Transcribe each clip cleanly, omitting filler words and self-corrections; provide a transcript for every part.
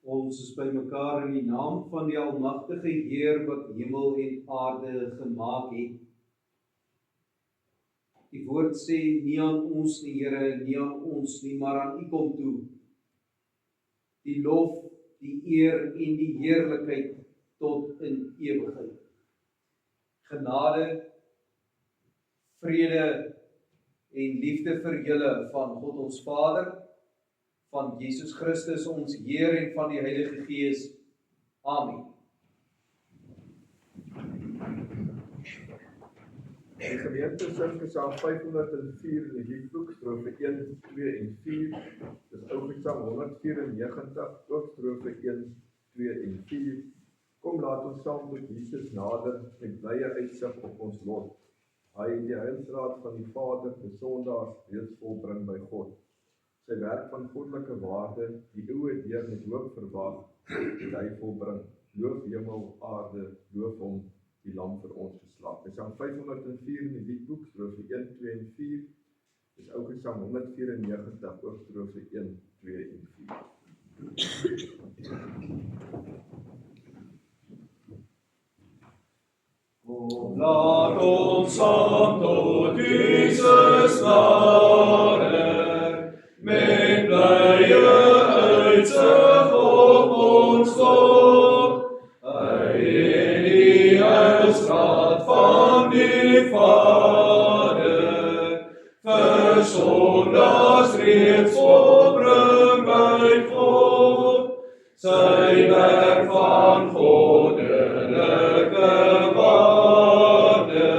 Ons is by mekaar in die naam van die almagtige Heer wat hemel en aarde gemaak het. Die woord sê nie aan ons nie, Here, nie aan ons nie, maar aan U kom toe. Die lof, die eer en die heerlikheid tot in ewigheid. Genade, vrede en liefde vir julle van God ons Vader, van Jesus Christus ons Heer en van die Heilige Gees. Amen. Die gemeente sing Psalm 504 in die liedboek, strofe 1, 2 en 4. Dis ou Psalm 194, ook strofe 1, 2 en 4. Kom, laat ons saam tot Jesus nader met blye uitsig op ons lot. Hy het die heilsraad van die Vader vir sondaars reeds volbring by God. Sy werk van goddelike waarde, die eeue deur met hoop verwag, het hy volbring. Loof hemel, aarde, loof hom, die lam vir ons geslag. Psalm 504 in die liedboek, strofe 1, 2 en 4. Dis ou Psalm 194, ook strofe 1, 2 en 4. Kom, laat ons saam tot Jesus nader, met blye uitsig op ons lot. Hy het die heilsraad van die Vader vir sondaars reeds volbring by God. Sy werk van goddelike waarde,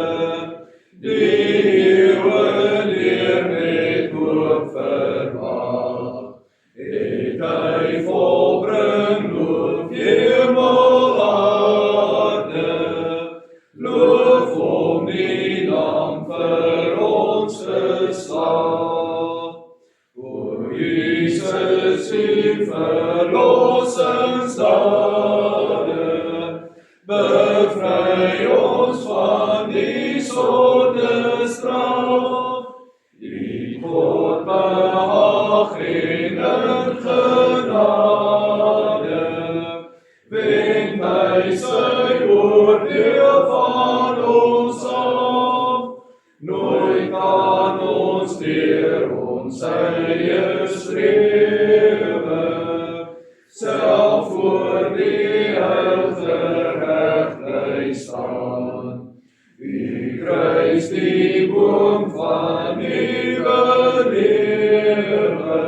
die eeuwe leer met hoop verwag, het hy volbring, loof hemel aarde, loof hom die lam vir ons geslag. O Jesus, U verlossingsdade, bevry ons van die sondestraf. Die God behaag en in genade, wend hy sy oordeel van ons af. Nooit kan ons deur ons eie strewe self voor die heilgereg bly staan. U kruis die boom van nuwe lewe,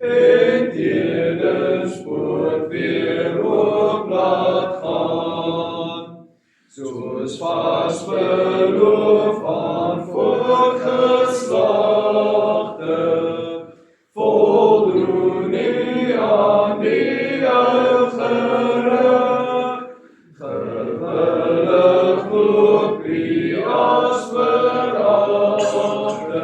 en tedenspoort weer oop laat gaan. Soos vast beloof aan voorgeslagte, voldoen U aan die heilgereg. Gewillig loop U as veragte,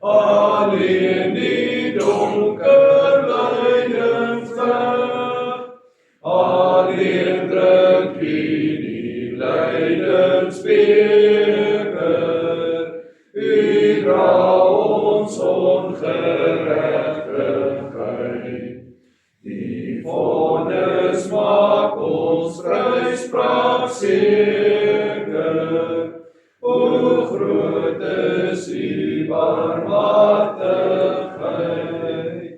alleen die donker lydens weg. Alleen drink U die lydensbeker, U dra ons ongeregtigheid. Die vonnis maak ons vryspraak seker. O groot is U barmhartigheid.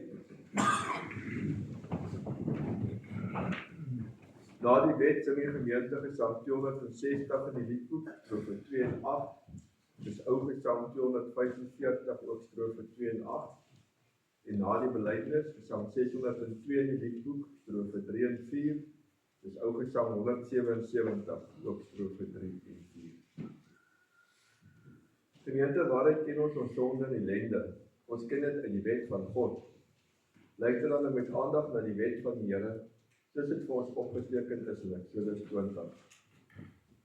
Na die wet sing die gemeente Psalm 260 in die liedboek, strofe 2 en 8. Dis ou Psalm 245, ook strofe 2 en 8. En na die belydenis, Psalm 602 in die liedboek, strofe 3 en 4. Dis ou Psalm 177, ook strofe 3 en 4. Gemeente, waaruit ken ons sonde en ellende? Ons ken dit in die wet van God. Luister dan met aandag na die wet van die Here, soos dit vir ons opgeteken is in Eksodus 20.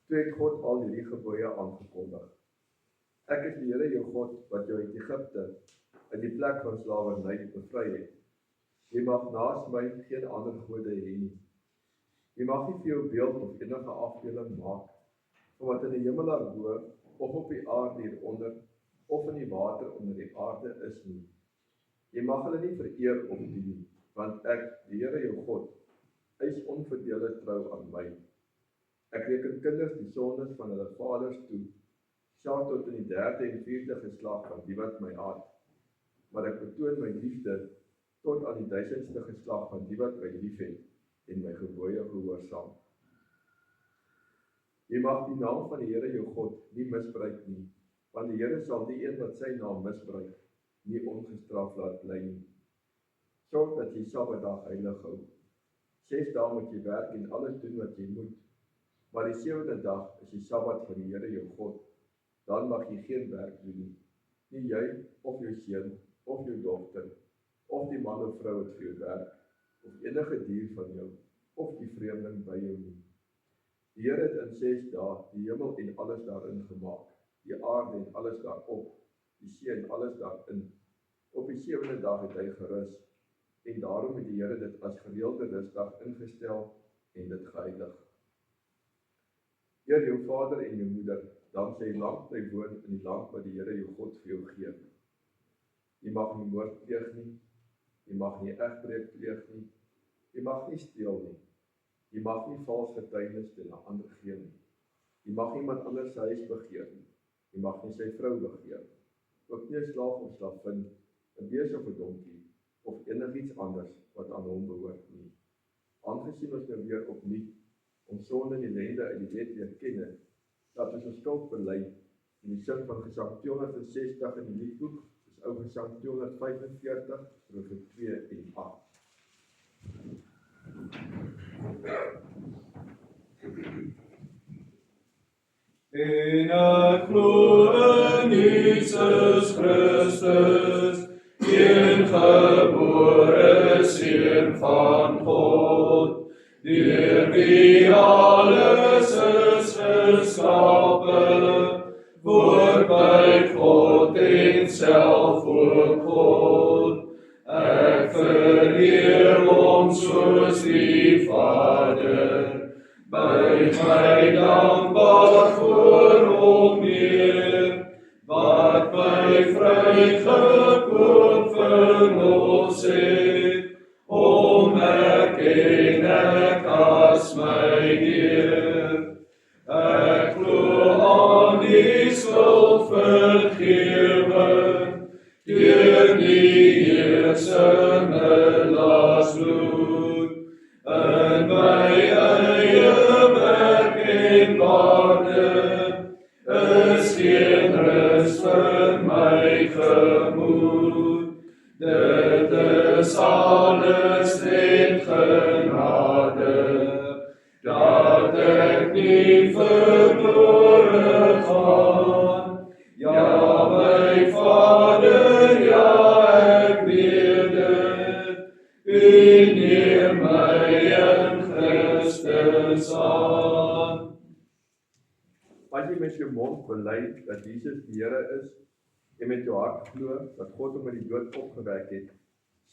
Toe het God al hierdie gebooie aangekondig. Ek is die Here jou God, wat jou uit Egipte, in die plek van slawerny bevry het. Jy mag naas my geen ander gode hê nie. Jy mag nie vir jou beeld of enige afbeelding maak, van wat in die hemel daarbo, of op die aarde hieronder, of in die water onder die aarde is nie. Jy mag hulle nie vereer of dien nie. want ek, die Here jou God, eis onverdeelde trou aan my. Ek reken kinders die sondes van hulle vaders toe, selfs tot in die 3de en 4de geslag van die wat my haat. Maar ek betoon my liefde tot aan die 1000ste geslag van die wat my liefhet en my gebooie gehoorsaam. Jy mag die naam van die Here jou God nie misbruik nie, want die Here sal die een wat sy naam misbruik, nie ongestraf laat bly nie. Sorg dat jy Sabbatdag heilig hou. 6 dae moet jy werk en alles doen wat jy moet, maar die 7de dag is die Sabbat van die Here jou God. Dan mag jy geen werk doen nie. Nie jy, of jou seun, of jou dogter, of die man of vrou wat vir jou werk, of enige dier van jou, of die vreemdeling by jou nie. Die Here het in 6 dae die hemel en alles daarin gemaak, die aarde en alles daarop, die see en alles daarin. Op die 7de dag het hy gerus, en daarom het die Here dit as gereelde rusdag ingestel en dit geheilig. Eer jou vader en jou moeder, dan sal jy lank bly woon in die land wat die Here jou God vir jou gee. Jy mag nie moord pleeg nie, jy mag nie egbreek pleeg nie, jy mag nie steel nie, jy mag nie vals getuienis teen 'n ander gee nie, jy mag iemand anders se huis begeer nie, jy mag nie sy vrou begeer, ook nie 'n slaaf of slavin, 'n bees of 'n donkie, of enigiets anders wat aan hom behoort nie. Aangesien ons nou weer opnuut ons sonde en ellende uit die wet leer ken, dat ons skuld bely in die sin van Gesang 260 in die liedboek, is ou Gesang 245, strofe 2 en 8. En ek glo in Jesus Christus, engebore Seun van God, deur wie alles is geskape, voorby God en self ook God. Ek vereer hom soos die Vader, buig my dankbaar voor hom neer, wat my vrygekoop verlos het, hom erken ek as my Heer. Ek glo aan die skuldvergewing, deur die Here se middelsbloed, in my eie werk en waarde, is geen rus vir my gemoed. Dit is alles net genade, dat ek nie verlore gaan. Ja, my Vader, ja, ek weet dit, U neem my in Christus aan. As jy met jou mond bely dat Jesus die Here is, en met jou hart glo dat God hom uit die dood opgewek het,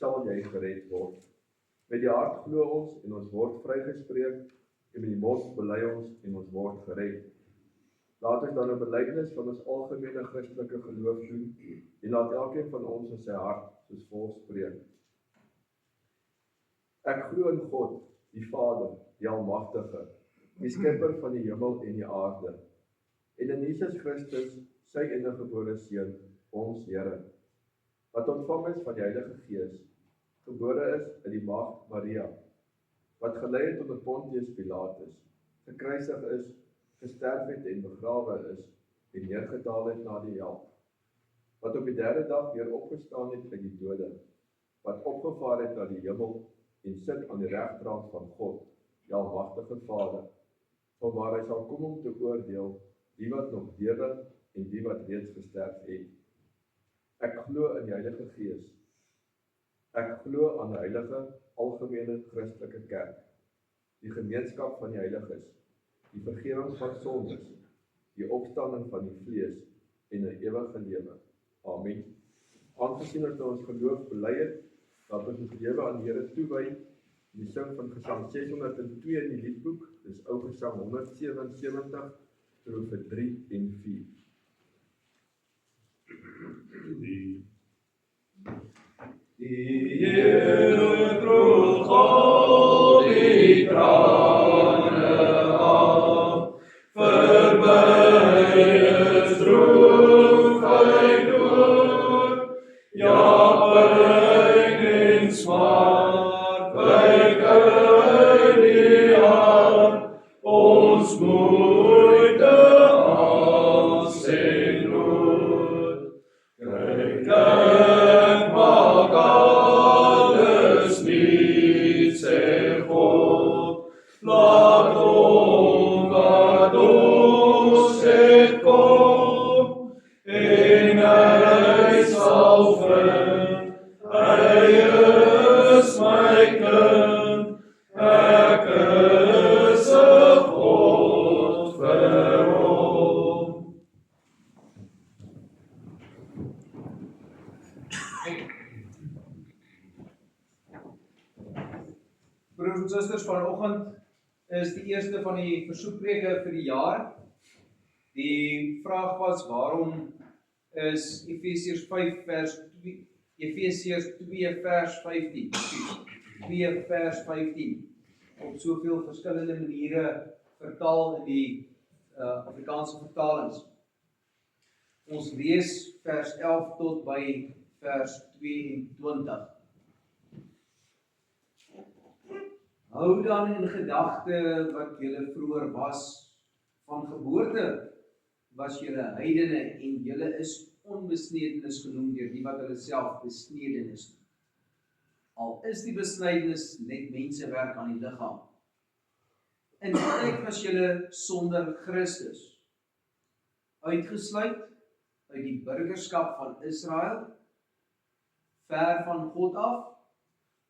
sal jy gered word. Met die hart glo ons en ons word vrygespreek, en met die mond bely ons en ons word gered. Laat ons dan 'n belydenis van ons algemene Christelike geloof doen, en laat elkeen van ons in sy hart soos volg spreek. Ek glo in God, die Vader, die Almagtige, die Skepper van die hemel en die aarde, en in Jesus Christus, sy eniggebore Seun, ons Here, wat ontvang is van die Heilige Gees, gebore is in die maagd Maria, wat gelei het onder Pontius Pilatus, gekruisig is, gesterf het en begrawe is, en neergedaal het na die hel, wat op die 3de dag weer opgestaan het uit die dode, wat opgevaar het na die hemel, en sit aan die regterhand van God, die Almagtige Vader, vanwaar hy sal kom om te oordeel, die wat nog lewe en die wat reeds gesterf het. Ek glo in die Heilige Gees. Ek glo aan die heilige, algemene Christelike kerk, die gemeenskap van die heiliges, die vergifnis van sondes, die opstanding van die vlees en 'n ewige lewe. Amen. Aangesien ons geloof bely het, dat ons ons lewe aan die Here toewy, in die sing van Gesang 602 in die liedboek, dis ou Gesang 177, strofe 3 en 4. Die Here droog al die trane af, verby is droefheid dood, ja, pyn en smart, wyk uit die hart, ons moeite, angs en nood. Kyk, maak alles nuut, sê God, laat wat ons het kom, en hy sal vind, hy is my kind, ek is 'n God vir hom. Broers en susters, vanoggend is die eerste van die versoekpreke vir die jaar. Die vraag was, waarom is Efesiërs 2 vers 15, 2 vers 15, op soveel verskillende maniere vertaal in die Afrikaanse vertalings. Ons lees vers 11 tot by vers 22. Hou dan in gedagte wat julle vroeër was. Van geboorte was julle heidene en julle is onbesnedenis genoem deur die wat hulle self besnedenis noem. Al is die besnydenis net mensewerk aan die liggaam. In die tyd was julle sonder Christus, uitgesluit uit die burgerskap van Israel, ver van God af,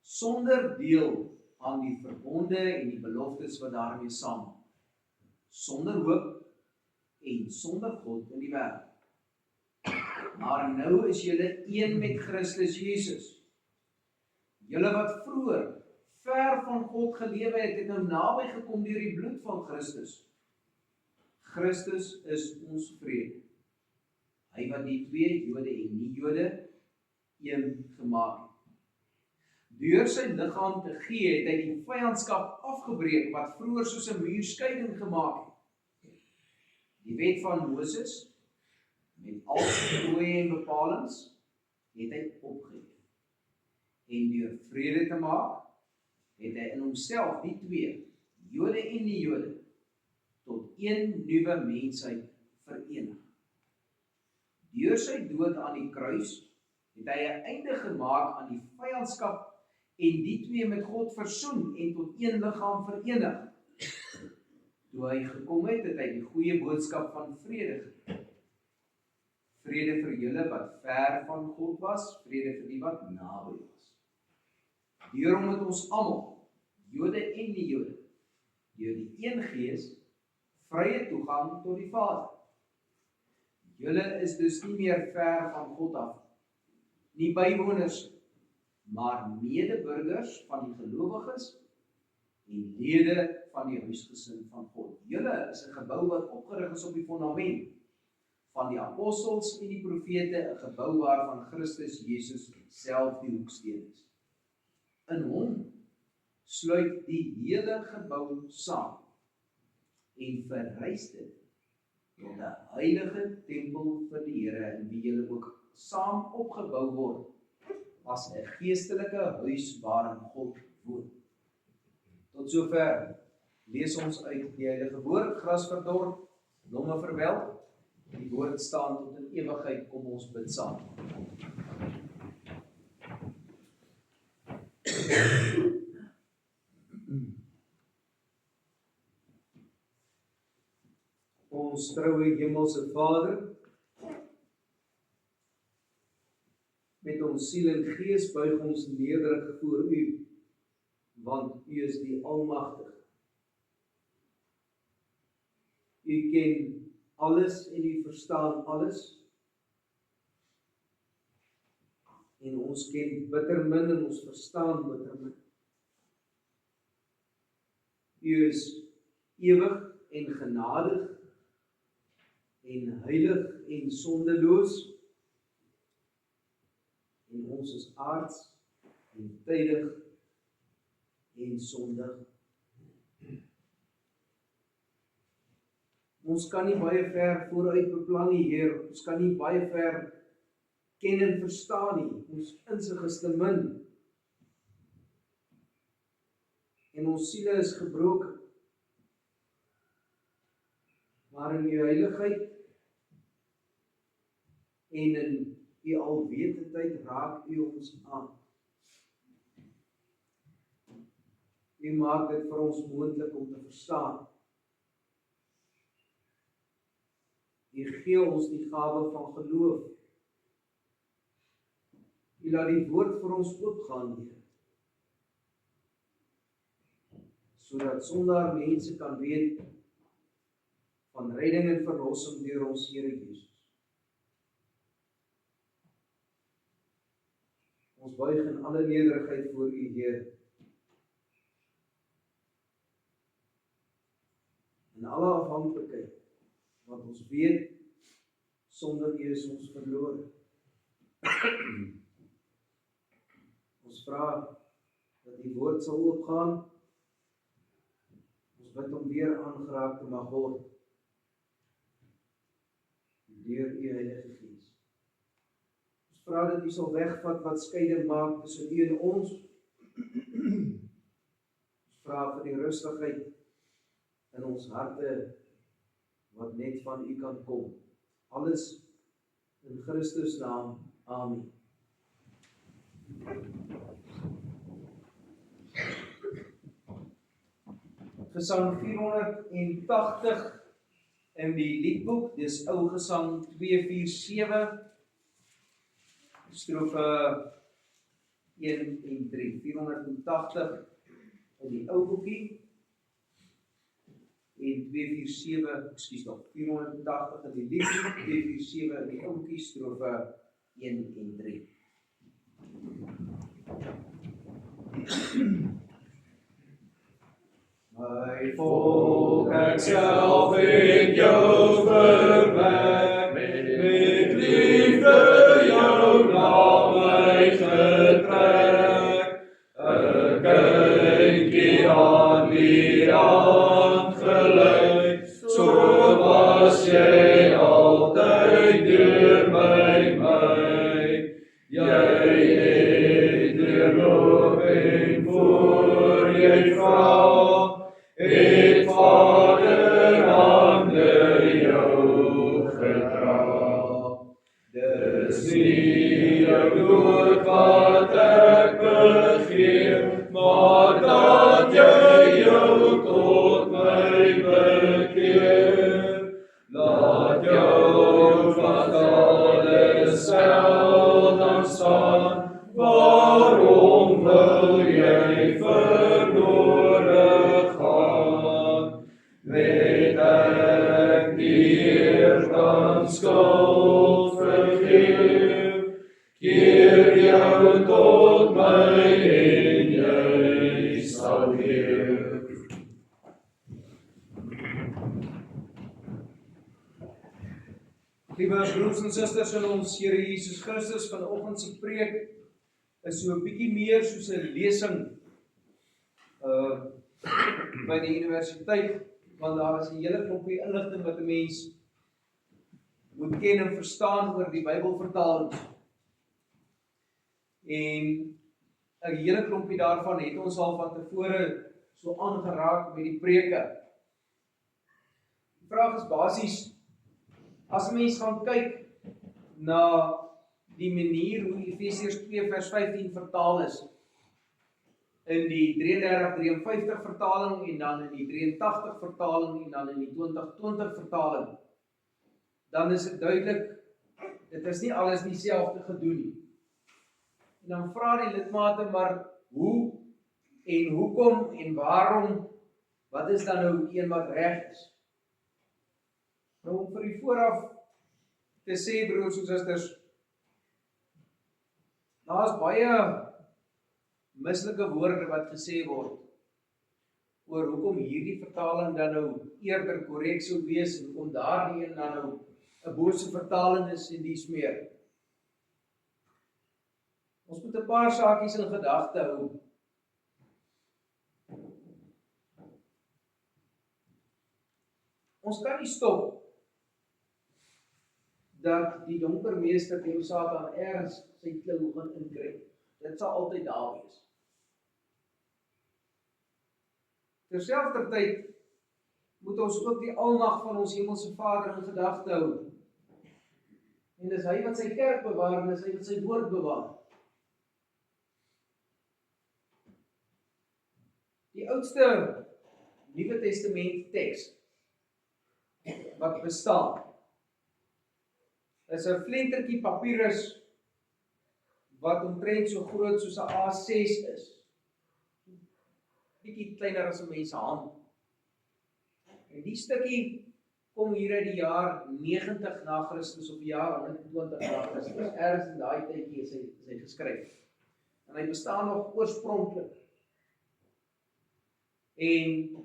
sonder deel aan die verbonde en die beloftes wat daarmee saamhang, sonder hoop en sonder God in die wêreld. Maar nou is julle een met Christus Jesus. Julle wat vroeër ver van God gelewe het, het nou naby gekom deur die bloed van Christus. Christus is ons vrede. Hy wat die twee, Jode en nie-Jode, een gemaak het. Deur sy liggaam te gee, het hy die vyandskap afgebreek wat vroeër soos 'n muurskeiding gemaak het. Die wet van Moses, met al sy fooie en bepalings, het hy opgegee. En deur vrede te maak, het hy in homself die twee, Jode en nie-Jode, tot een nuwe mensheid verenig. Deur sy dood aan die kruis, het hy 'n einde gemaak aan die vyandskap en die twee met God versoen en tot een liggaam verenig. Toe hy gekom het, het hy die goeie boodskap van vrede gegee. Vrede vir julle wat ver van God was, vrede vir die wat naby was. Deur hom het ons almal, Jode en nie-Jode, deur die een Gees, vrye toegang tot die Vader. Julle is dus nie meer ver van God af, nie bywoners, maar medeburgers van die gelowiges en lede van die huisgesin van God. Julle is 'n gebou wat opgerig is op die fondament van die apostels en die profete, 'n gebou waarvan Christus Jesus self die hoeksteen is. In hom sluit die hele gebou saam en verrys dit tot 'n heilige tempel vir die Here, in wie julle ook saam opgebou word as 'n geestelike huis waarin God woon. Tot sover lees ons uit die Heilige Woord, gras verdor, blomme verwelk. Die woord staan tot in ewigheid, kom ons bid saam. Ons troue hemelse Vader, met ons siel en gees buig ons nederig voor U, want U is die Almagtige. U ken alles en U verstaan alles. En ons ken bitter min en ons verstaan bitter min. U is ewig en genadig en heilig en sondeloos. En ons is aards en tydig en sondig. Ons kan nie baie ver vooruit beplan nie, Heer. Ons kan nie baie ver ken en verstaan nie. Ons insig is te min. En ons siele is gebroken. Maar in U heiligheid en in U alwetendheid raak U ons aan. U maak dit vir ons moontlik om te verstaan. U gee ons die gawe van geloof. U laat die woord vir ons oopgaan, Heer. Sodat sonder mense kan weet van redding en verlossing deur ons Here Jesus. Ons buig in alle nederigheid voor U, Heer. In alle afhanklikheid, want ons weet, sonder U is ons verlore. Ons vra dat die woord sal oopgaan. Ons bid om weer aangeraak te mag word deur U Heilige Gees. Ons vra dat U sal wegvat wat skeiding maak tussen U en ons. Ons vra vir die rustigheid in ons harte wat net van U kan kom. Alles in Christus naam. Amen. Gesang 480 in die liedboek, dis ou gesang 247, strofe 1 en 3, 480 in die ou boekie, en 480 in die liedboek, 247 in die ou boekie, strofe 1 en 3. My volk, ek self het jou verwek, met liefde jou na my getrek, 'n kindjie aan die hand geleid, so was jy altyd deur my, jy het deurloop en voor jy vra, het Vader hande jou gedra. Dis nie jou dood wat ek begeer, maar dat jy jou tot my bekeer. Laat jou fatale sel dan staan, waarom wil jy verlore gaan? Weet ek die Heer kan skuld vergeef, keer jou tot my en jy sal leef. Liewe broers en susters in ons Here Jesus Christus, vanoggend se preek is so 'n bietjie meer soos 'n lesing by die universiteit, want daar is 'n hele klompie inligting wat 'n mens moet ken en verstaan oor die Bybelvertaling. En 'n hele klompie daarvan het ons al van tevore so aangeraak met die preke. Die vraag is basies, as 'n mens gaan kyk na die manier hoe Efesiërs 2 vers 15 vertaal is, in die 33-53 vertaling en dan in die 83 vertaling en dan in die 2020 vertaling, dan is dit duidelik, dit is nie alles dieselfde gedoen nie. En dan vra die lidmate maar, hoe en hoekom en waarom, wat is dan nou een wat reg is? Nou om vir u vooraf te sê, broers en susters, daar is baie mislike woorde wat gesê word oor hoekom hierdie vertaling dan nou eerder korrek sou wees en hoekom daardie een dan nou 'n bose vertaling is en dies meer. Ons moet 'n paar saakies in gedagte hou. Ons kan nie stop dat die donker meester die Satan ergens sy klou gaan inkry. Dit sal altyd daar wees. Terselfdertyd moet ons ook die almag van ons hemelse Vader in gedagte hou. En dis hy wat sy kerk bewaar en dis hy wat sy woord bewaar. Die oudste Nuwe Testament teks wat bestaan is 'n flentertjie papierus wat omtrent so groot soos 'n A6 is. Bietjie kleiner as 'n mens se hand. En die stukkie kom hier uit die jaar 90 na Christus of die jaar 120 na Christus. Ergens in daai tydjie is hy geskryf. En hy bestaan nog oorspronklik. En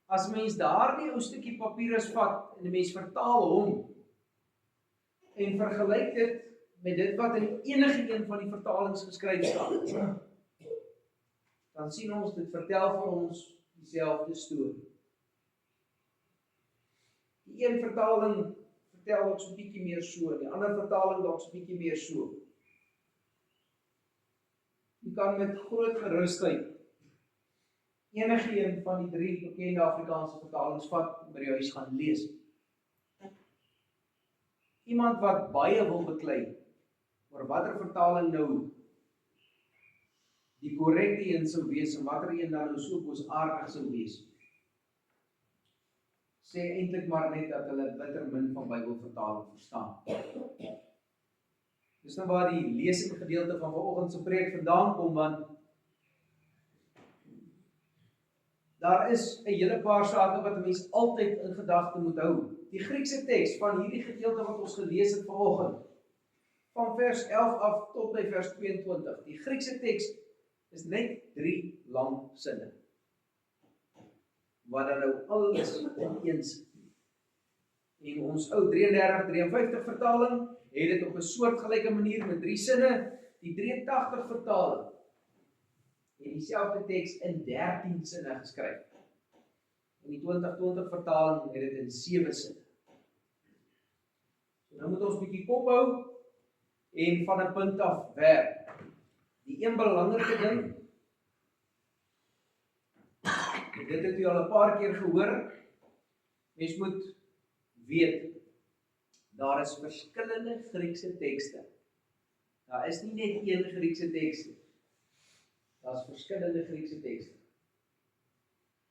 as mens daardie ou stukkie papierus vat en 'n mens vertaal hom en vergelyk dit met dit wat in enige een van die vertalings geskryf staan, dan sien ons dit vertel vir ons dieselfde storie. Die een vertaling vertel dalk so 'n bietjie meer so, die ander vertaling dalk so 'n bietjie meer so. Jy kan met groot gerusheid enige een van die 3 bekende Afrikaanse vertalings vat en by die huis gaan lees. Iemand wat baie wil beklei oor watter vertaling nou die korrekte een sou wees en watter een dan nou so boosaardig sou wees, sê eintlik maar net dat hulle bitter min van Bybelvertaling verstaan. Dis nou waar die lesing gedeelte van vanoggend se preek vandaan kom, want daar is 'n hele paar sake wat 'n mens altyd in gedagte moet hou. Die Griekse teks van hierdie gedeelte wat ons gelees het vanoggend, van vers 11 af tot by vers 22. Die Griekse teks is net 3 lang sinne, wat dan nou alles in een sit. En ons ou 33-53 vertaling het dit op 'n soortgelyke manier met 3 sinne. Die 83 vertaling het dieselfde teks in 13 sinne geskryf. En die 2020 vertaling het dit in 7 sinne. So nou moet ons 'n bietjie kop hou en van 'n punt af werk. Die een belangrike ding, dit het u al 'n paar keer gehoor, mens moet weet, daar is verskillende Griekse tekste. Daar is nie net een Griekse teks nie. Daar is verskillende Griekse tekste.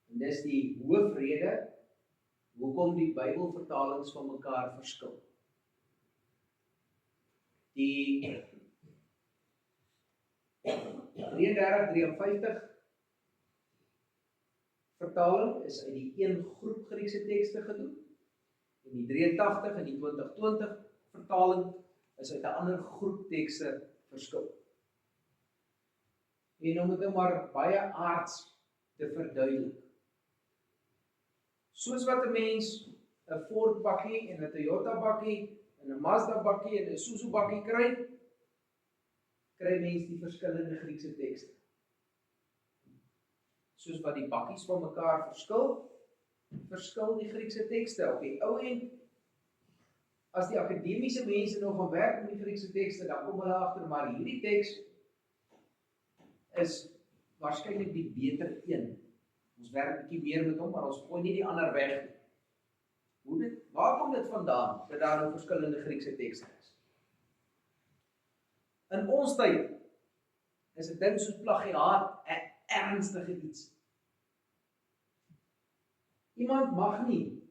En dis die hoofrede hoekom die Bybelvertalings van mekaar verskil. Die 33-53 vertaling is uit die een groep Griekse tekste gedoen. En die 83 en die 2020 vertaling is uit 'n ander groep tekste verskil. En om dit maar baie aards te verduidelik. Soos wat 'n mens 'n Ford bakkie en 'n Toyota bakkie en 'n Mazda bakkie en 'n Isuzu bakkie kry mens die verskillende Griekse tekste. Soos wat die bakkies van mekaar verskil die Griekse tekste. Op die ou end, as die akademiese mense nog gaan werk met die Griekse tekste, dan kom hulle agter, maar hierdie teks is waarskynlik die beter een. Ons werk 'n bietjie meer met hom, maar ons gooi nie die ander weg nie. Waar kom dit vandaan, dat daar nou verskillende Griekse tekste is? In ons tyd is 'n ding soos plagiaat 'n ernstige iets. Iemand mag nie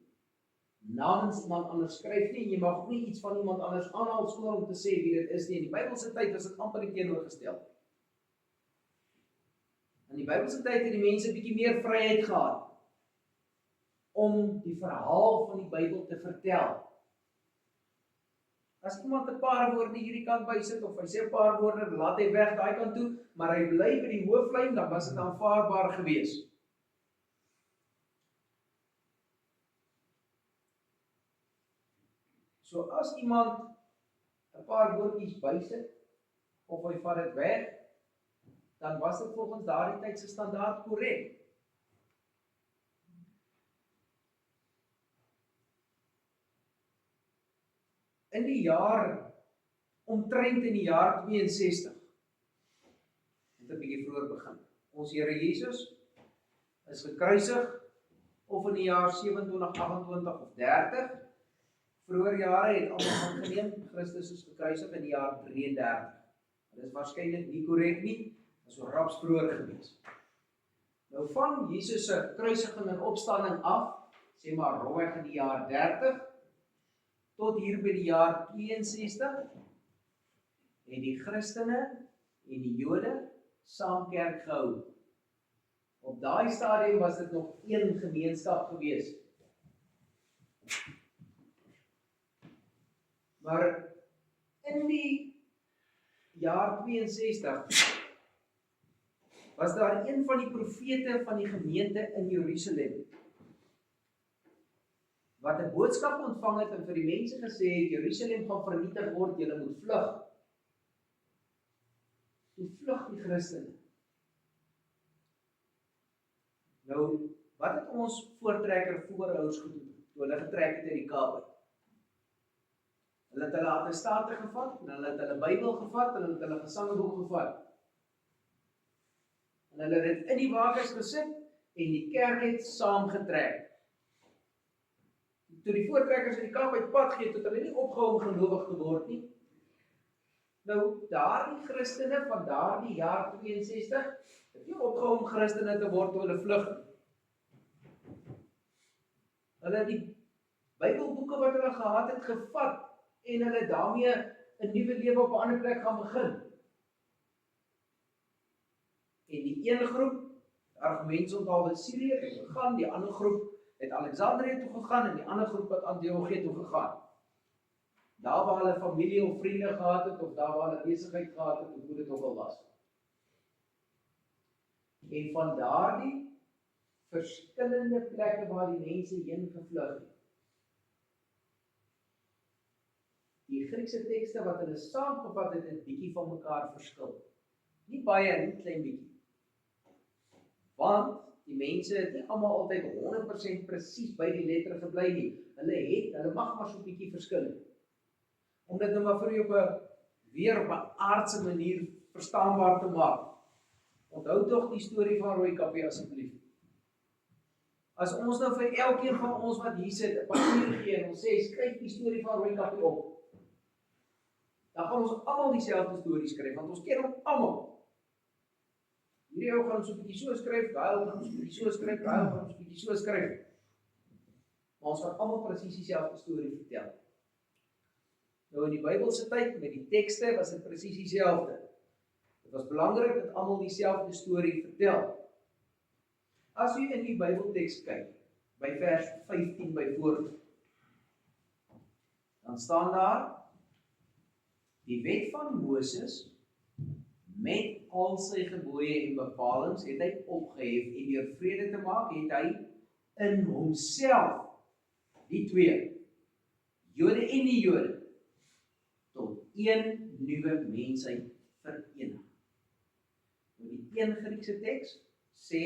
namens iemand anders skryf nie, en jy mag nie iets van iemand anders aanhaal sonder om te sê wie dit is nie. In die Bybelse tyd was dit amper die teenoorgestelde. In die Bybelse tyd het die mense 'n bietjie meer vryheid gehad om die verhaal van die Bybel te vertel. As iemand 'n paar woorde hierdie kant bysit of hy sê 'n paar woorde, laat hy weg daai kant toe, maar hy bly by die hooflyn, dan was dit aanvaarbaar geweest. So as iemand 'n paar woordjies bysit of hy vat dit weg, dan was dit volgens daardie tyd se standaard korrek. in die jaar, omtrent in die jaar 62, het 'n bietjie vroeër begin. Ons Here Jesus is gekruisig of in die jaar 27, 28 of 30. Vroeër jare het almal aangeneem Christus is gekruisig in die jaar 33. Dit is waarskynlik nie korrek nie, dit is so raps vroeër gewees. Nou van Jesus se kruisiging en opstanding af, sê maar rowweg in die jaar 30, tot hier by die jaar 62, het die Christene en die Jode saam kerk gehou. Op daai stadium was dit nog een gemeenskap gewees. Maar in die jaar 62 was daar een van die profete van die gemeente in Jerusalem wat 'n boodskap ontvang het en vir die mense gesê het, Jerusalem gaan vernietig word, julle moet vlug. Toe vlug die Christene. Nou, wat het ons voortrekker voorouders gedoen, toe hulle getrek het uit die Kaap uit? Hulle het hulle attestate gevat, en hulle het hulle Bybel gevat, en hulle het hulle gesangboek gevat. En hulle het dit in die wakers gesit, en die kerk het saamgetrek. Toe die voortrekkers in die Kaap uit pad gee, het hulle nie opgehou om gelowig te word nie. Nou, daardie Christene van daardie jaar 62, het nie opgehou om Christene te word toe hulle vlug. Hulle het die Bybelboeke wat hulle gehad het gevat en hulle daarmee 'n nuwe lewe op 'n ander plek gaan begin. En die een groep, die argumentsonthaal in Sirië toe gegaan, die ander groep het Alexandrië toe gegaan en die ander groep het Antiochië toe gegaan. Daar waar hulle familie of vriende gehad het, of daar waar hulle besigheid gehad het, of hoe dit ook al was. En van daardie verskillende plekke waar die mense heen gevlug het, die Griekse tekste wat hulle saamgevat het, het bietjie van mekaar verskil. Nie baie, nie klein bietjie. Want die mense het nie almal altyd 100% presies by die letter gebly nie. Hulle mag maar so 'n bietjie verskil. Om dit nou maar vir jou weer op 'n aardse manier verstaanbaar te maak. Onthou tog die storie van Rooikappie asseblief. As ons nou vir elkeen van ons wat hier sit 'n papier gee en ons sê skryf die storie van Rooikappie op, dan gaan ons almal dieselfde storie skryf, want ons ken hom almal. Hierdie ou gaan ons 'n bietjie so skryf, daai ou gaan ons 'n bietjie so skryf, daai ou gaan ons 'n bietjie so skryf. Maar ons gaan almal presies dieselfde storie vertel. Nou in die Bybelse tyd met die tekste was dit presies dieselfde. Dit was belangrik dat almal dieselfde storie vertel. As u in die Bybelteks kyk, by vers 15 byvoorbeeld, dan staan daar: die wet van Moses met al sy gebooie en bepalings het hy opgehef en deur vrede te maak het hy in homself die twee, Jode en die Jode, tot een nuwe mensheid verenig. Nou die een Griekse teks sê,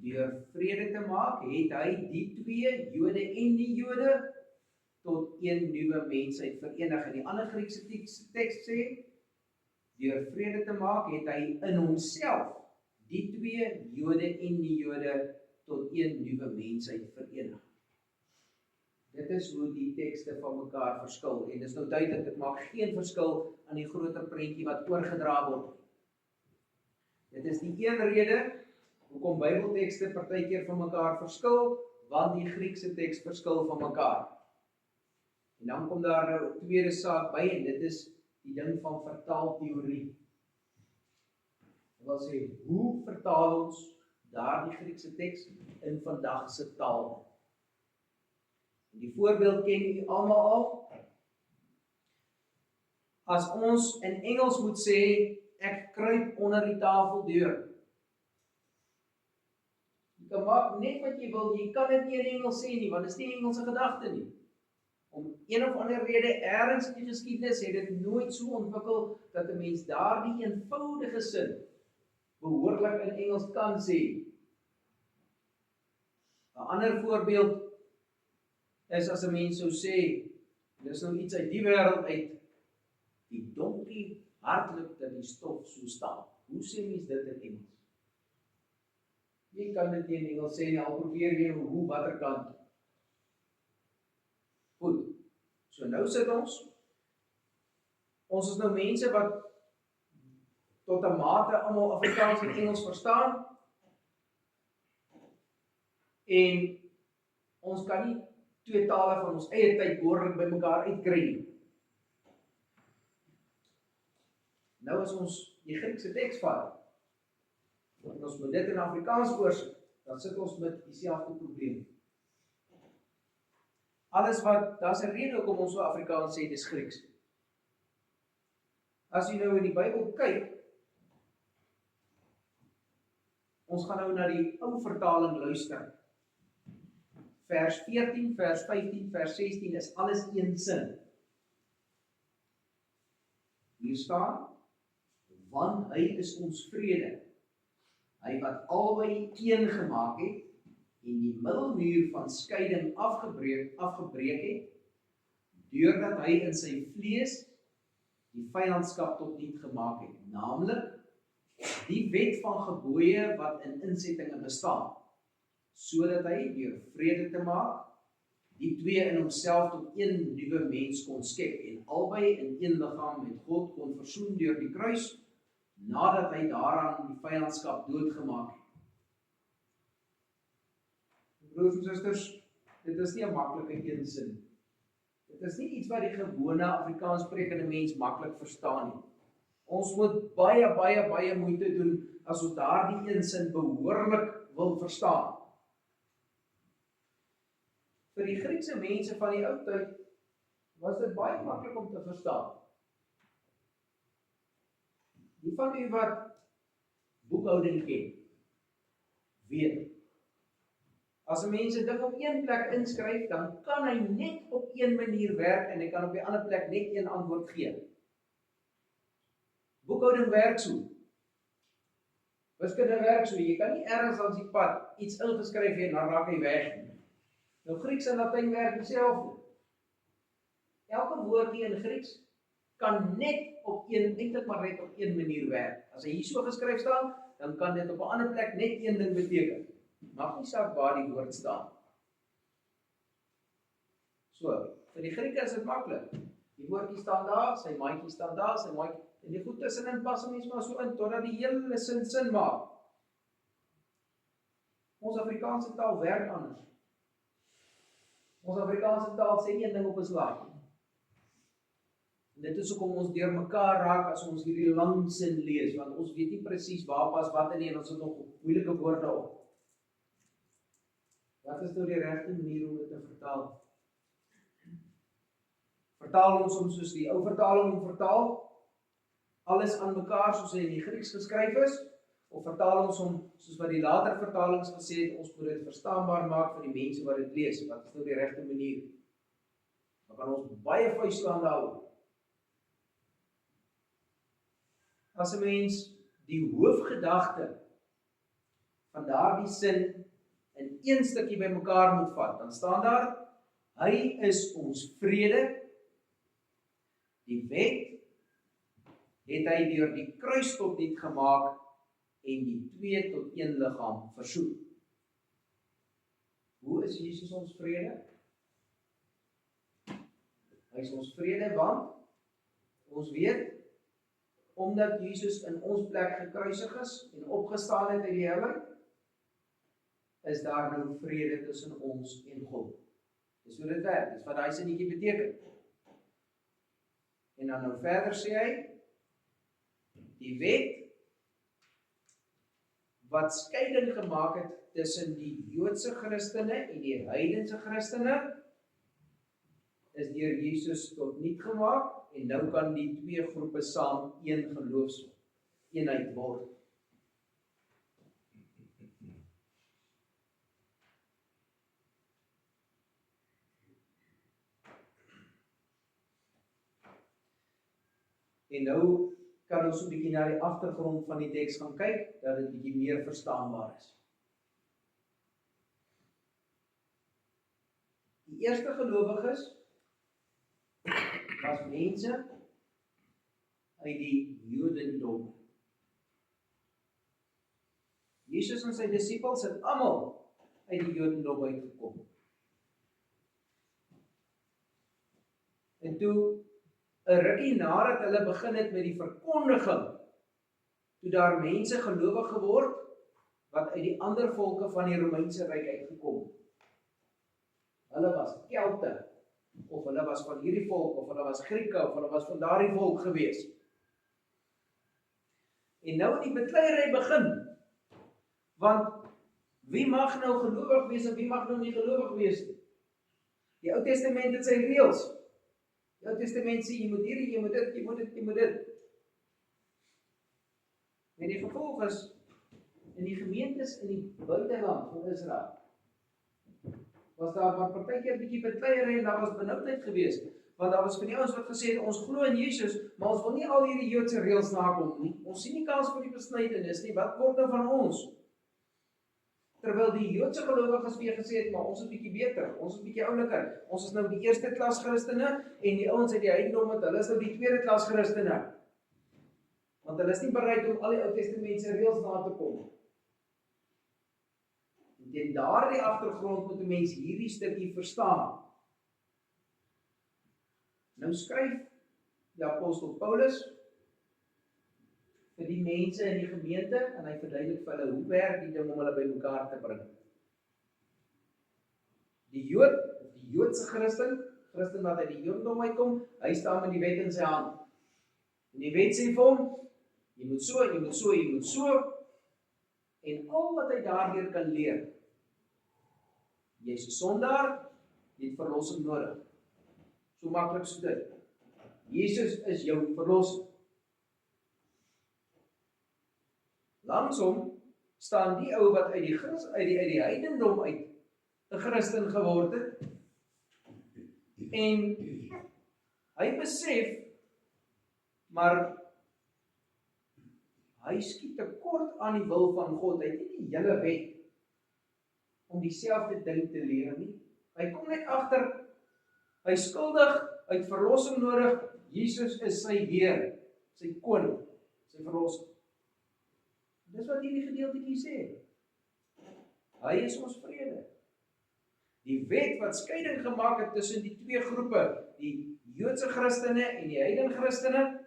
deur vrede te maak het hy die twee, Jode en die Jode, tot een nuwe mensheid verenig. En die ander Griekse teks sê, deur vrede te maak het hy in homself die twee, Jode en die Jode, tot een nuwe mensheid verenig. Dit is hoe die tekste van mekaar verskil. En dit is nou duidelik, dit maak geen verskil aan die groter prentjie wat oorgedra word. Dit is die een rede hoekom Bybeltekste partykeer van mekaar verskil, want die Griekse teks verskil van mekaar. En dan kom daar nou 'n tweede saak by, en dit is die ding van vertaalteorie. Dit wil sê, hoe vertaal ons daardie Griekse teks in vandag se taal? En die voorbeeld ken u almal al. As ons in Engels moet sê, ek kruip onder die tafel deur. Jy kan maak net wat jy wil, jy kan dit nie in Engels sê nie, want dit is nie Engelse gedagte nie. Om een of ander rede, ergens in die geskiedenis, het dit nooit so ontwikkel, dat 'n mens daardie eenvoudige sin behoorlik in Engels kan sê. 'n ander voorbeeld is as 'n mens sou sê, Dis nou iets uit die wêreld uit. Die donkie hardloop dat die stof so staan. Hoe sê mens dit in Engels? Jy kan dit nie in Engels sê nie, al probeer jy hoe, watter kant. Goed, so nou sit ons is nou mense wat tot 'n mate almal Afrikaans en Engels verstaan, en ons kan nie twee tale van ons eie tyd behoorlik by mekaar uitkry nie. Nou as ons die Griekse teks vat, en ons moet dit in Afrikaans oorsit, dan sit ons met dieselfde probleem. Daar's 'n rede hoekom ons so Afrikaans sê dis Grieks. As jy nou in die Bybel kyk, ons gaan nou na die ou vertaling luister. Vers 14, vers 15, vers 16 is alles een sin. Hier staan, want hy is ons vrede. Hy wat albei een gemaak het en die middelmuur van skeiding afgebreek het, deurdat hy in sy vlees die vyandskap tot niet gemaak het, naamlik die wet van gebooie wat in insettinge bestaan, sodat hy deur vrede te maak, die twee in homself tot een nuwe mens kon skep en albei in een liggaam met God kon versoen deur die kruis, nadat hy daaraan die vyandskap doodgemaak het. Broers en susters, dit is nie 'n maklike een sin. Dit is nie iets wat die gewone Afrikaans sprekende mens maklik verstaan nie. Ons moet baie moeite doen as ons daardie een sin behoorlik wil verstaan. Vir die Griekse mense van die ou tyd was dit baie maklik om te verstaan. Die van u wat boekhouding ken, weet, as 'n mens 'n ding op een plek inskryf, dan kan hy net op een manier werk en hy kan op die ander plek net een antwoord gee. Boekhouding werk so. Wiskunde werk so. Jy kan nie ergens langs die pad iets ingeskryf hê en dan raak hy weg nie. Nou Grieks en Latyn werk dieselfde. Elke woordjie in Grieks kan net eintlik maar net op een manier werk. As hy hier so geskryf staan, dan kan dit op 'n ander plek net een ding beteken. Maak nie saak waar die woord staan. So, vir die Grieke is dit maklik. Die woordjie staan daar, sy maatjie staan daar, sy maatjie, en die goed tussenin pas mens maar so in, totdat die hele sin maak. Ons Afrikaanse taal werk anders. Ons Afrikaanse taal sê een ding op 'n slag. En dit is hoekom ons deur mekaar raak as ons hierdie lang sin lees, want ons weet nie presies waar pas wat in en ons het nog moeilike woorde op. Wat is nou die regte manier om dit te vertaal? Vertaal ons soos die ou vertaling vertaal, alles aan mekaar soos hy in die Grieks geskryf is, of vertaal ons hom soos wat die later vertalings gesê het, ons moet dit verstaanbaar maak vir die mense wat dit lees. Wat is nou die regte manier? Dan kan ons baie vuislaan daaroor. As 'n mens die hoofgedagte van daardie sin in een stukkie by mekaar moet vat, dan staan daar, hy is ons vrede, die wet het hy deur die kruis tot niet gemaak en die twee tot een liggaam versoen. Hoe is Jesus ons vrede? Hy is ons vrede want ons weet, omdat Jesus in ons plek gekruisig is en opgestaan het uit die hel, is daar nou vrede tussen ons en God. Dis hoe dit werk, dis wat daai sinnetjie beteken. En dan nou verder sê hy, die wet wat skeiding gemaak het tussen die Joodse Christene en die heidense Christene, is deur Jesus tot niet gemaak, en nou kan die twee groepe saam een geloofseenheid word. En nou kan ons so 'n bietjie na die agtergrond van die teks gaan kyk, dat dit bietjie meer verstaanbaar is. Die eerste gelowiges was mense uit die Jodendom. Jesus en sy disippels het almal uit die Jodendom uitgekom. En toe 'n rukkie nadat hulle begin het met die verkondiging, toe daar mense gelowig geword wat uit die ander volke van die Romeinse ryk uitgekom het. Hulle was Kelte, of hulle was van hierdie volk, of hulle was Grieke, of hulle was van daardie volk gewees. En nou die bekleierery begin, want wie mag nou gelowig wees en wie mag nou nie gelowig wees nie? Die Ou Testament het sy reëls. Die Ou Testament sê, jy moet hierdie, jy moet dit, jy moet dit, jy moet dit. En die gevolg is, in die gemeentes in die buiteland van Israel, was daar maar partykeer 'n bietjie bekleierery en daar was benoudheid geweest. Want daar was van die ouens wat gesê het, ons glo in Jesus, maar ons wil nie al hierdie Joodse reëls nakom nie. Ons sien nie kans vir die besnydenis nie. Wat word nou van ons? Terwyl die Joodse gelowiges weer gesê het, maar ons is bietjie beter, ons is bietjie ouliker. Ons is nou die eerste klas Christene en die ouens uit die heidendom, hulle is nou die tweede klas Christene. Want hulle is nie bereid om al die Ou Testamentse reëls na te kom. En daardie agtergrond moet 'n mens hierdie stukkie verstaan. Nou skryf die apostel Paulus vir die mense in die gemeente en hy verduidelik vir hulle hoe werk die ding om hulle bymekaar te bring. Die Jood, die Joodse Christen wat uit die Jodendom uitkom, hy staan met die wet in sy hand. En die wet sê vir hom, jy moet so, jy moet so, jy moet so, en al wat hy daardeur kan leer. Jy's 'n sondaar, jy het verlossing nodig. So maklik so dit. Jesus is jou verlosser. Langsom staan die ou wat uit die heidendom uit 'n Christen geword het en hy besef, maar hy skiet tekort aan die wil van God. Hy het nie die hele wet om dieselfde ding te leer nie. Hy kom net agter, hy is skuldig, hy het verlossing nodig, Jesus is sy Heer, sy koning, sy verlosser. Dis wat hierdie gedeeltetjie sê. Hy is ons vrede. Die wet wat skeiding gemaak het tussen die twee groepe, die Joodse Christene en die heidene Christene,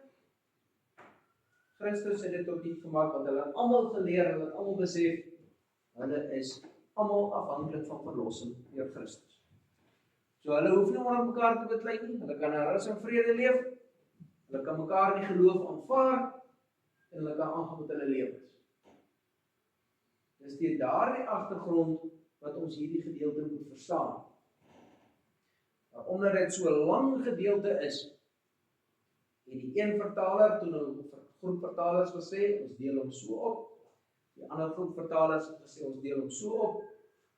Christus het dit tot niet gemaak, want hulle het almal geleer, hulle het almal besef, hulle is almal afhanklik van verlossing deur Christus. So hulle hoef nie onder mekaar te beklei nie, hulle kan in rus en vrede leef, hulle kan mekaar in die geloof aanvaar, en hulle kan aangaan met hulle lewens. Dis deur daardie agtergrond wat ons hierdie gedeelte moet verstaan. Maar omdat dit so 'n lang gedeelte is, het die een vertaler, toe nou groep vertalers gesê, ons deel hom so op, die ander groep vertalers het gesê, ons deel hom so op,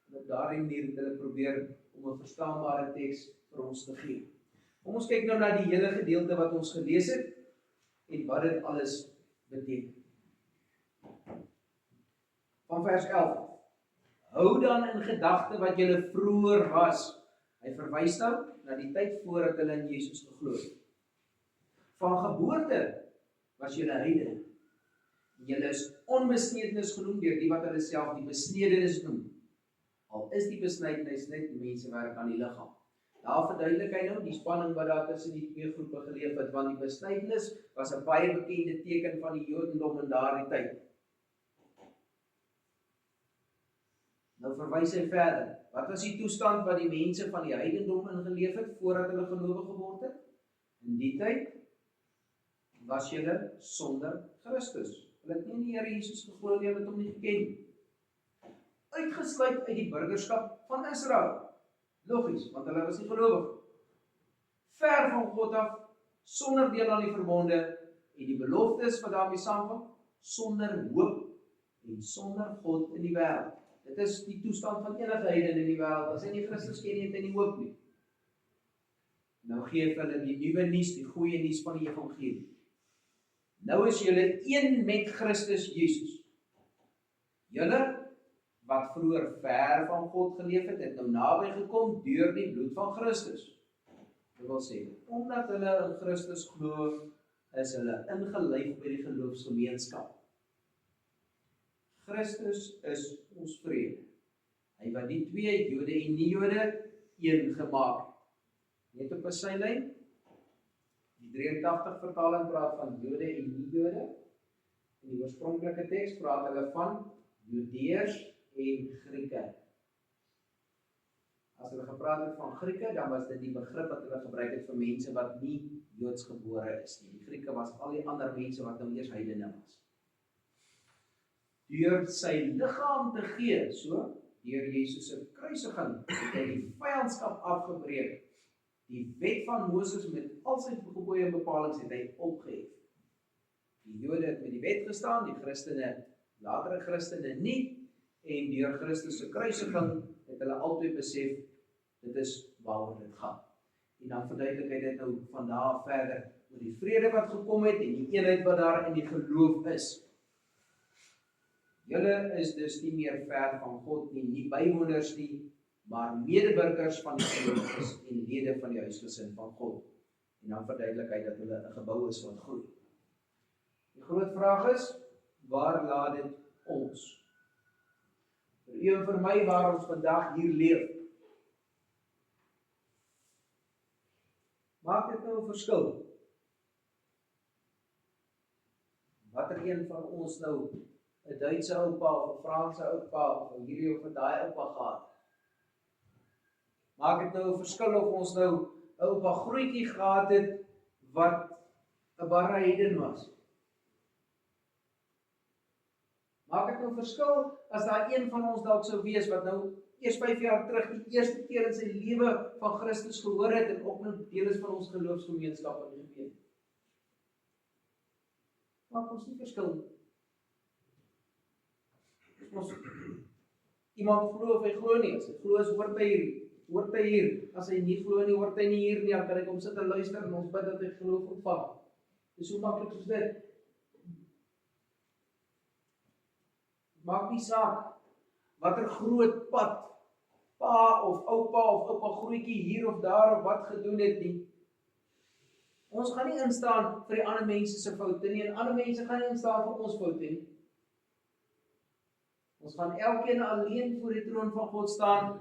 en op daardie manier het hulle probeer om 'n verstaanbare teks vir ons te gee. Kom ons kyk nou na die hele gedeelte wat ons gelees het, en wat dit alles beteken. Van vers 11. Hou dan in gedagte wat julle vroeër was. Hy verwys dan na die tyd voordat hulle in Jesus geglo het. Van geboorte was julle heidene. Julle is onbesnedenis genoem deur die wat hulle self die besnedenis noem. Al is die besnydenis net mense werk aan die liggaam. Daar verduidelik hy nou die spanning wat daar tussen die twee groepe geleef het, want die besnydenis was 'n baie bekende teken van die Jodendom in daardie tyd. Nou verwys hy verder. Wat was die toestand wat die mense van die heidendom ingeleef het voordat hulle gelowig geword het? In die tyd was julle sonder Christus. Hulle het nie in die Here Jesus geglo nie, hulle het hom nie geken nie. Uitgesluit uit die burgerskap van Israel. Logies, want hulle was nie gelowig. Ver van God af, sonder deel aan die verbonde en die beloftes wat daarmee saamkom, sonder hoop en sonder God in die wêreld. Dit is die toestand van enige heiden in die wêreld. As hy nie Christus ken nie, het hy nie hoop nie. Nou gee hulle die nuwe nuus, die goeie nuus van die evangelie. Nou is julle een met Christus Jesus. Julle wat vroeër ver van God geleef het, het nou naby gekom deur die bloed van Christus. Dit wil sê, omdat hulle in Christus glo, is hulle ingelyf by die geloofsgemeenskap. Christus is ons vrede. Hy wat die twee, Jode en nie-Jode, een gemaak het. Net op 'n sylyn, die 83 vertaling praat van Jode en nie-Jode. In die oorspronklike teks praat hulle van Judeërs en Grieke. As hulle gepraat het van Grieke, dan was dit die begrip wat hulle gebruik het vir mense wat nie Joods gebore is nie. Die Grieke was al die ander mense wat nou eers heidene was. Deur sy liggaam te gee, so, deur Jesus se kruisiging, het hy die vyandskap afgebreek. Die wet van Moses met al sy gebooie en bepalings het hy opgehef. Die Jode het met die wet gestaan, die Christene, latere Christene nie, en deur Christus se kruisiging het hulle altyd besef, dit is waaroor dit gaan. En dan verduidelik hy dit nou van daar af verder, oor die vrede wat gekom het, en die eenheid wat daar in die geloof is. Julle is dus nie meer ver van God nie, nie bywoners nie, maar medeburgers van die geloof is en lede van die huisgesin van God. En dan verduidelik hy dat hulle 'n gebou is wat groei. Die groot vraag is, waar laat dit ons? Vir u en vir my waar ons vandag hier leef. Maak dit nou 'n verskil? Watter een van ons nou 'n Duitse oupa of 'n Franse oupa of hierdie of daai oupa gehad? Maak dit nou 'n verskil of ons nou 'n oupa grootjie gehad het wat 'n barre heiden was? Maak dit nou 'n verskil as daar een van ons dalk sou wees wat nou eers 5 jaar terug die eerste keer in sy lewe van Christus gehoor het en ook nou deel is van ons geloofsgemeenskap in die gemeente? Maak ons nie verskil nie. Ons iemand glo of hy glo nie, as hy glo is hoort hy hier, as hy nie glo nie, hoort hy nie hier nie, dan kan ek hom sit en luister en ons bid dat hy geloof ontvang. Dis so maklik soos dit. Maak nie saak watter groot pad pa of oupa grootjie hier of daar of wat gedoen het nie. Ons gaan nie instaan vir die ander mense se foute nie en ander mense gaan nie instaan vir ons foute nie. Ons gaan elkeen alleen voor die troon van God staan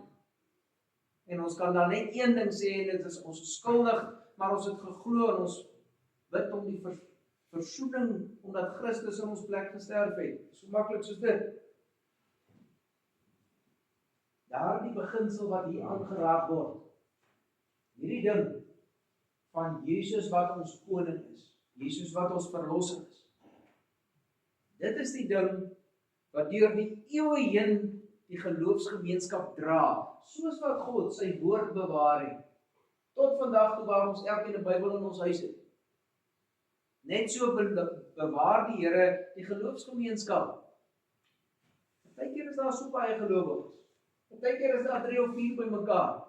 en ons kan dan net een ding sê en dit is ons is skuldig, maar ons het geglo en ons bid om die versoening omdat Christus in ons plek gesterf het. So maklik soos dit. Daardie beginsel wat hier aangeraak word. Hierdie ding van Jesus wat ons koning is. Jesus wat ons verlosser is. Dit is die ding wat deur die eeue heen die geloofsgemeenskap dra, soos wat God sy woord bewaar het. Tot vandag toe waar ons elkeen 'n Bybel in ons huis het. Net so bewaar die Here die geloofsgemeenskap. Partykeer is daar so baie gelowiges. Partykeer is daar 3 of 4 by mekaar.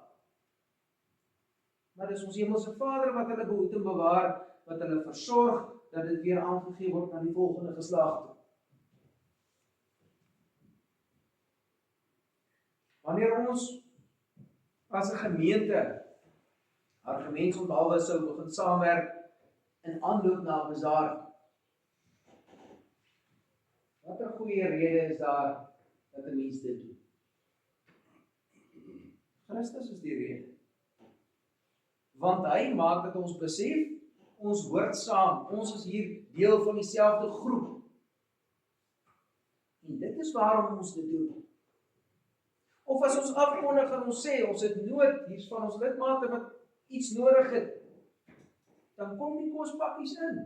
Maar dis ons hemelse Vader wat hulle behoed en bewaar, wat hulle versorg, dat dit weer aangegee word aan die volgende geslag toe. Wanneer ons as 'n gemeente, haar gemeensonthouwe sou begin saamwerk in aanloop na 'n bazaar, watter goeie rede is daar dat 'n mens dit doen? Christus is die rede. Want hy maak dat ons besef, ons hoort saam, ons is hier deel van dieselfde groep. En dit is waarom ons dit doen. Of as ons afkondig en ons sê, ons het nood, hier's van ons lidmate wat iets nodig het, dan kom die kospakkies in.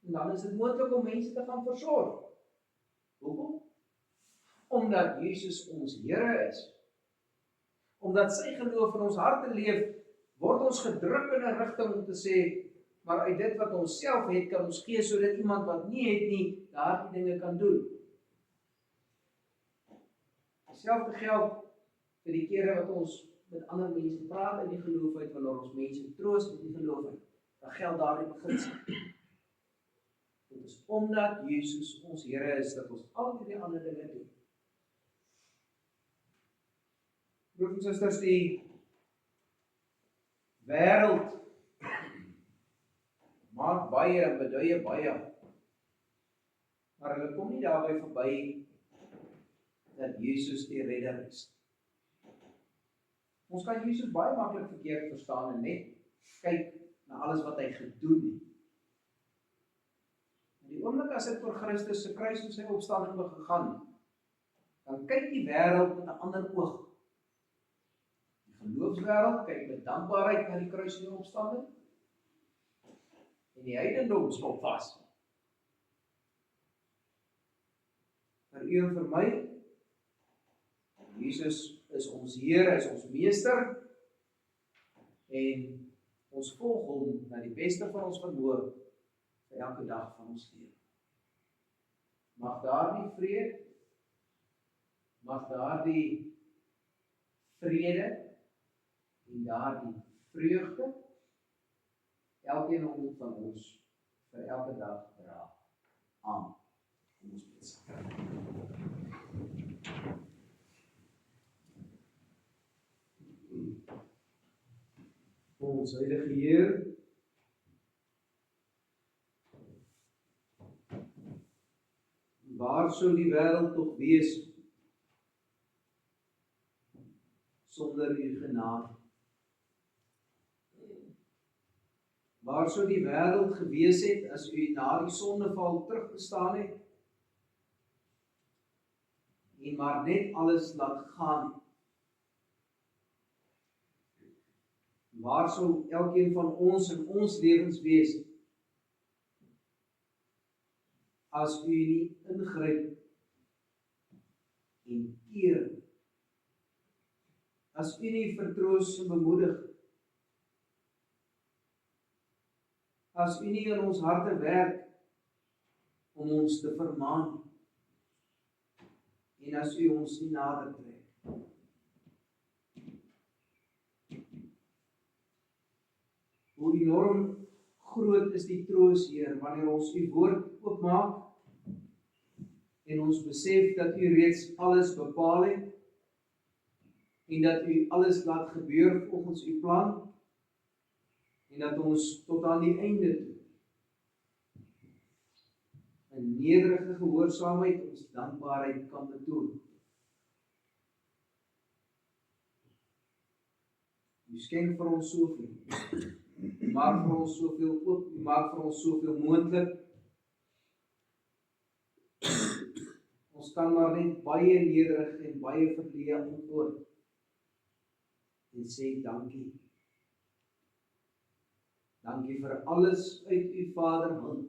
En dan is dit moontlik om mense te gaan versorg. Hoekom? Omdat Jesus ons Here is. Omdat sy geloof in ons harte leef, word ons gedruk in 'n rigting om te sê, maar uit dit wat ons self het, kan ons gee sodat iemand wat nie het nie, daardie dinge kan doen. Dieselfde geld vir die kere wat ons met ander mense praat in die geloof uit, wanneer ons mense troos met die geloof uit, dan geld daardie beginsel. Dit is omdat Jesus ons Here is, dat ons al die ander dinge doen. Broers en susters, die wêreld maak baie en beduie baie, maar hulle kom nie daarby verby dat Jesus die redder is. Ons kan Jesus baie maklik verkeerd verstaan en net kyk na alles wat hy gedoen het. In die oomblik as dit oor Christus se kruis en sy opstanding gegaan het, dan kyk die wêreld met 'n ander oog. Die geloofswêreld kyk met dankbaarheid na die kruis en die opstanding, en die heidendom skop vas. Vir u en vir my, Jesus is ons Heer, hy is ons Meester, en ons volg hom na die beste van ons vermoë vir elke dag van ons lewe. Mag daardie vrede, mag daardie vrede en daardie vreugde elkeen van ons vir elke dag dra. Amen. Kom ons bid saam. Ons heilige Heer, waar sou die wêreld tog wees sonder u genade? Waar sou die wêreld gewees het as u na die sondeval teruggestaan het en maar net alles laat gaan? Waar sou elkeen van ons in ons lewens wees as u nie ingryp en keer, as u nie vertroos en bemoedig, as u nie in ons harte werk om ons te vermaan, en as u ons nie nader trek. Hoe enorm groot is die troos, Heer, wanneer ons u woord oopmaak en ons besef dat u reeds alles bepaal het en dat u alles laat gebeur volgens u plan en dat ons tot aan die einde toe in nederige gehoorsaamheid ons dankbaarheid kan betoon. U skenk vir ons soveel. U maak vir ons soveel oop, u maak vir ons soveel moontlik. Ons kan maar net baie nederig en baie verleë antwoord en sê dankie. Dankie vir alles uit u Vaderhand.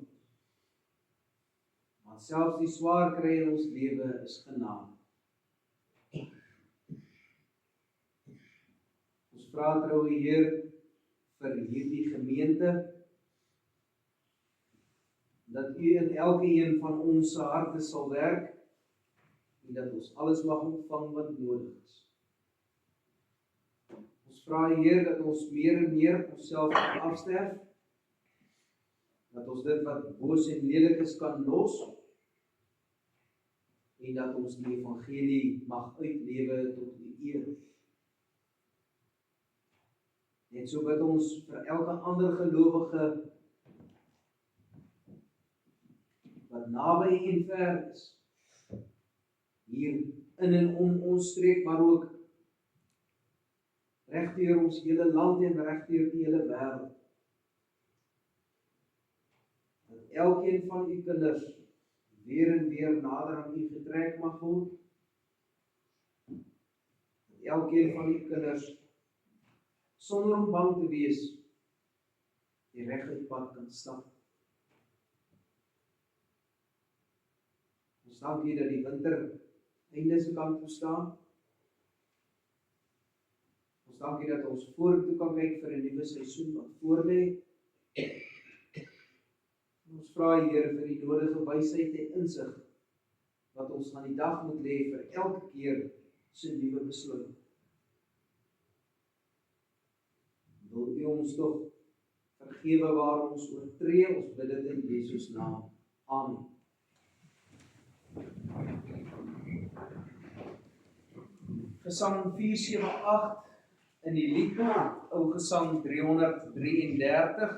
Want selfs die swaar kry in ons lewe is genade. Ons vra troue Heer vir hierdie gemeente, dat u in elke een van ons se harte sal werk, en dat ons alles mag ontvang wat nodig is. Ons vra Heer dat ons meer en meer onsself kan afsterf, dat ons dit wat boos en lelik is kan los, en dat ons die evangelie mag uitlewe tot die eer. Net so bid ons vir elke ander gelowige wat naby en ver is, hier in en om ons streek, maar ook regdeur ons hele land en regdeur die hele wêreld. Dat elkeen van u kinders weer en weer nader aan u getrek mag word. Dat elkeen van u kinders sonder om bang te wees, die reguit pad kan stap. Ons dank u dat die winter einde se kant toe staan. Ons dank u dat ons vorentoe kan kyk vir 'n nuwe seisoen wat voorlê. Ons vra Heer vir die nodige wysheid en insig wat ons aan die dag moet lê vir elke keer se nuwe besluit. Wil u ons tog vergewe waar ons oortree, ons bid dit in Jesus naam. Amen. Gesang 478 in die liedboek, Ou Gesang 333.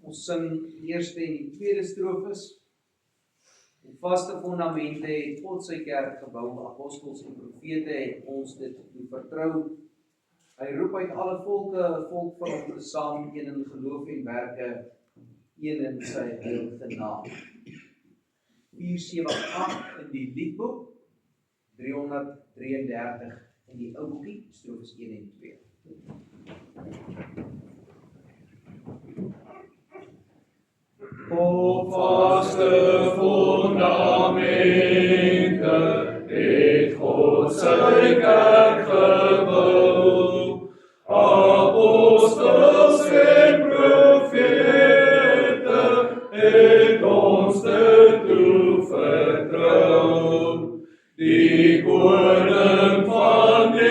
Ons sing die eerste en die tweede strofes. Die vaste fondamente het God sy kerk gebou, apostels en profete het ons dit vertrou. Hy roep uit alle volke, 'n volk van hom saam, een in geloof en werke, een in sy heilige naam. 478 in die liedboek, 333 in die ou boekie, strofes 1 en 2. Op vaste fondamente het God sy kerk gebou. Apostels en profete het ons dit toevertrou. Die koning van die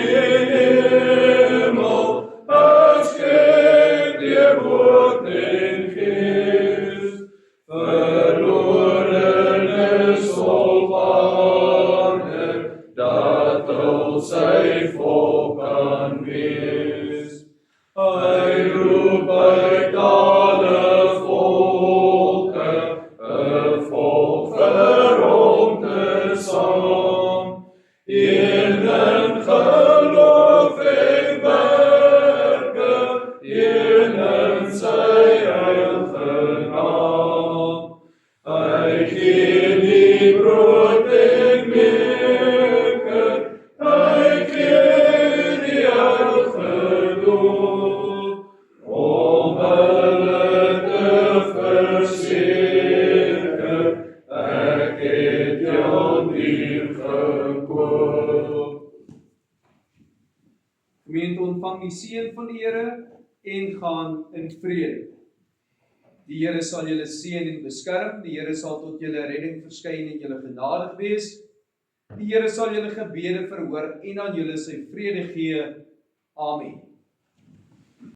hemel, geskenk deur woord en gees. Verlorenes op aarde, dat al sy volk kan wees. Hy roep uit alle volke, 'n volk vir hom te saam. Een in geloof en werke, een in sy heilige naam. Hy gee die brood en meeker, hy gee die heilige doop, om hulle te verseker, ek het jou duur gekoop. Gemeente, ontvang die seën van die Here en gaan in vrede. Die Here sal julle seën en beskerm, die Here sal tot julle redding verskyn en julle genadig wees. Die Here sal julle gebede verhoor en aan julle sy vrede gee. Amen.